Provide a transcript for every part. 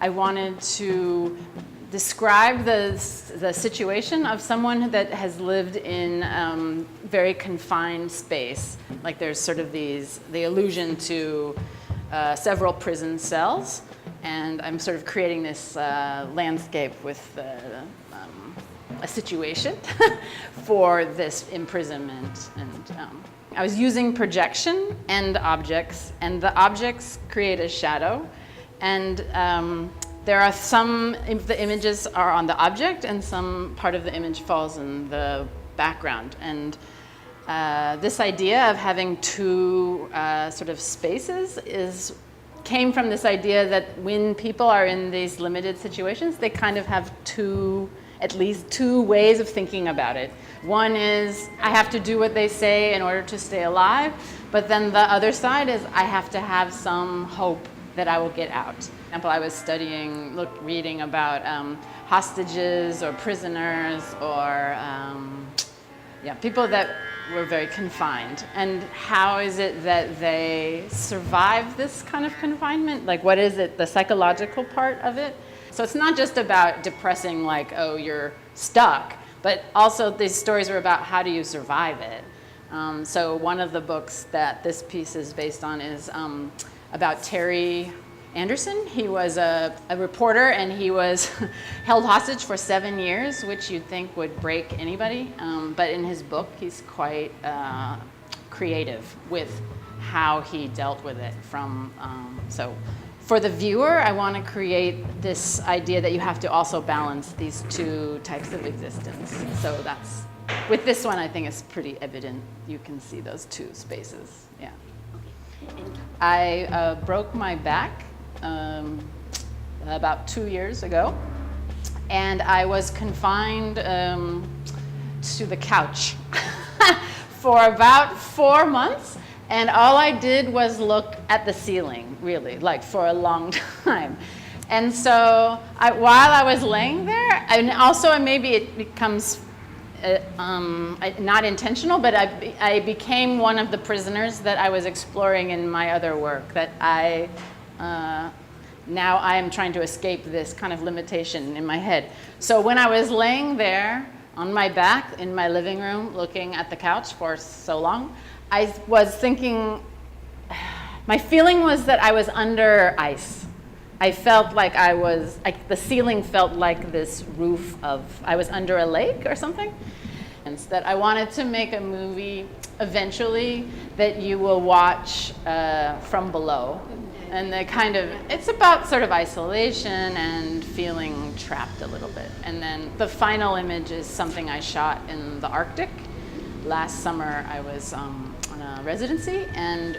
I wanted to describe the situation of someone that has lived in very confined space. Like there's sort of the allusion to several prison cells, and I'm sort of creating this landscape with a situation for this imprisonment. And I was using projection and objects, and the objects create a shadow, and there are some, the images are on the object, and some part of the image falls in the background. And this idea of having two sort of spaces came from this idea that when people are in these limited situations, they kind of have at least two ways of thinking about it. One is, I have to do what they say in order to stay alive, but then the other side is, I have to have some hope that I will get out. For example, I was reading about hostages or prisoners or people that were very confined. And how is it that they survive this kind of confinement? Like, what is it, the psychological part of it? So it's not just about depressing, like, oh, you're stuck, but also these stories are about how do you survive it. So one of the books that this piece is based on is about Terry Anderson. He was a reporter, and he was held hostage for 7 years, which you'd think would break anybody. But in his book, he's quite creative with how he dealt with it. So for the viewer, I want to create this idea that you have to also balance these two types of existence. So with this one, I think it's pretty evident. You can see those two spaces, yeah. I broke my back about 2 years ago, and I was confined to the couch for about 4 months, and all I did was look at the ceiling, really, like for a long time. And so while I was laying there, and also maybe it becomes not intentional, but I became one of the prisoners that I was exploring in my other work, that now I am trying to escape this kind of limitation in my head. So when I was laying there on my back in my living room looking at the couch for so long, I was thinking, my feeling was that I was under ice. I felt like the ceiling felt like this roof I was under a lake or something. And that I wanted to make a movie eventually that you will watch from below. And it's about sort of isolation and feeling trapped a little bit. And then the final image is something I shot in the Arctic. Last summer I was on a residency, and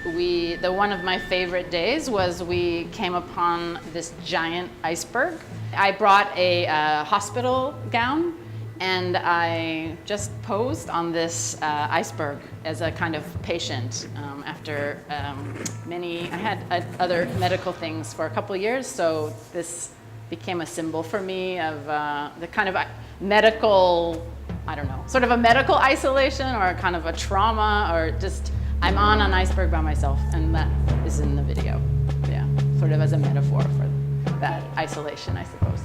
one of my favorite days was we came upon this giant iceberg. I brought a hospital gown, and I just posed on this iceberg as a kind of patient after I had other medical things for a couple of years, so this became a symbol for me of the kind of medical, I don't know, sort of a medical isolation or kind of a trauma, or just I'm on an iceberg by myself, and that is in the video. Yeah, sort of as a metaphor for that isolation, I suppose.